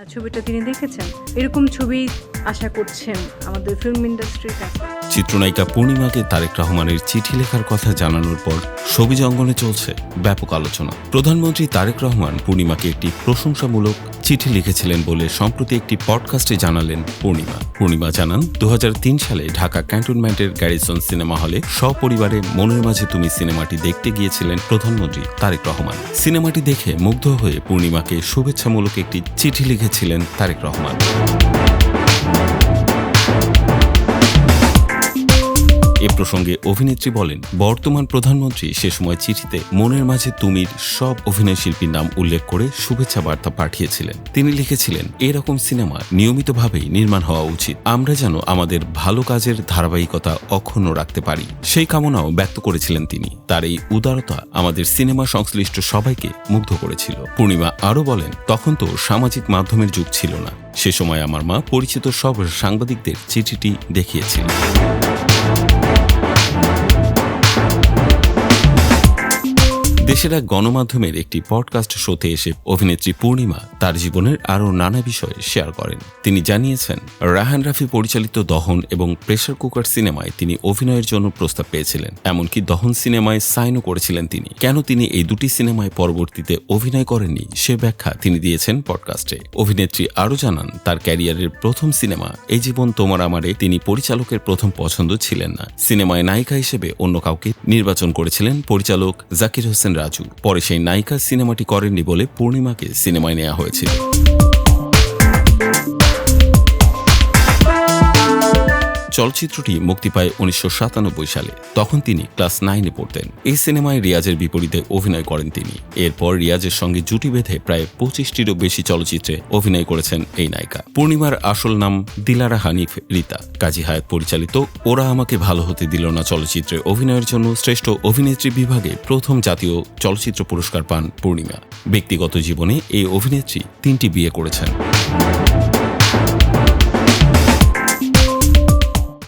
ছবিটা তিনি দেখেছেন, এরকম ছবি আশা করছেন আমাদের ফিল্ম ইন্ডাস্ট্রির কাছে। চিত্রনায়িকা পূর্ণিমাকে তারেক রহমানের চিঠি লেখার কথা জানানোর পর সবিজ অঙ্গনে চলছে ব্যাপক আলোচনা। প্রধানমন্ত্রী তারেক রহমান পূর্ণিমাকে একটি প্রশংসামূলক চিঠি লিখেছিলেন বলে সম্প্রতি একটি পডকাস্টে জানালেন পূর্ণিমা জানান 2003 সালে ঢাকা ক্যান্টনমেন্টের গ্যারিসন সিনেমা হলে সপরিবারে মনের মাঝে তুমি সিনেমাটি দেখতে গিয়েছিলেন প্রধানমন্ত্রী তারেক রহমান। সিনেমাটি দেখে মুগ্ধ হয়ে পূর্ণিমাকে শুভেচ্ছামূলক একটি চিঠি লিখেছিলেন তারেক রহমান। এ প্রসঙ্গে অভিনেত্রী বলেন, বর্তমান প্রধানমন্ত্রী সে সময় চিঠিতে মনের মাঝে তুমির সব অভিনয় শিল্পীর নাম উল্লেখ করে শুভেচ্ছা বার্তা পাঠিয়েছিলেন। তিনি লিখেছিলেন, এরকম সিনেমা নিয়মিতভাবেই নির্মাণ হওয়া উচিত। আমরা যেন আমাদের ভালো কাজের ধারাবাহিকতা অক্ষুণ্ণ রাখতে পারি, সেই কামনাও ব্যক্ত করেছিলেন তিনি। তার এই উদারতা আমাদের সিনেমা সংশ্লিষ্ট সবাইকে মুগ্ধ করেছিল। পূর্ণিমা আরও বলেন, তখন তো সামাজিক মাধ্যমের যুগ ছিল না। সে সময় আমার মা পরিচিত সব সাংবাদিকদের চিঠিটি দেখিয়েছিলেন। দেশের এক গণমাধ্যমের একটি পডকাস্ট শোতে এসে অভিনেত্রী পূর্ণিমা তার জীবনের আরও নানা বিষয় শেয়ার করেন। তিনি জানিয়েছেন, রায়হান রাফি পরিচালিত দহন এবং প্রেসার কুকার সিনেমায় তিনি অভিনয়ের জন্য প্রস্তাব পেয়েছিলেন। এমনকি দহন সিনেমায় সাইনও করেছিলেন তিনি। কেন তিনি এই দুটি সিনেমায় পরবর্তীতে অভিনয় করেননি সে ব্যাখ্যা তিনি দিয়েছেন পডকাস্টে। অভিনেত্রী আরও জানান, তার ক্যারিয়ারের প্রথম সিনেমা এই জীবন তোমার আমারে তিনি পরিচালকের প্রথম পছন্দ ছিলেন না। সিনেমায় নায়িকা হিসেবে অন্য কাউকে নির্বাচন করেছিলেন পরিচালক জাকির হোসেন রাজু। পরে সেই নায়িকা সিনেমাটি করেননি বলে পূর্ণিমাকে সিনেমায় নেওয়া হয়েছিল। চলচ্চিত্রটি মুক্তি পায় 1997 সালে। তখন তিনি ক্লাস 9-এ পড়তেন। এই সিনেমায় রিয়াজের বিপরীতে অভিনয় করেন তিনি। এরপর রিয়াজের সঙ্গে জুটি বেঁধে প্রায় 25টিরও বেশি চলচ্চিত্রে অভিনয় করেছেন এই নায়িকা। পূর্ণিমার আসল নাম দিলারা হানিফ রিতা। কাজী হায়াত পরিচালিত ওরা আমাকে ভালো হতে দিল না চলচ্চিত্রে অভিনয়ের জন্য শ্রেষ্ঠ অভিনেত্রী বিভাগে প্রথম জাতীয় চলচ্চিত্র পুরস্কার পান পূর্ণিমা। ব্যক্তিগত জীবনে এই অভিনেত্রী 3টি বিয়ে করেছেন।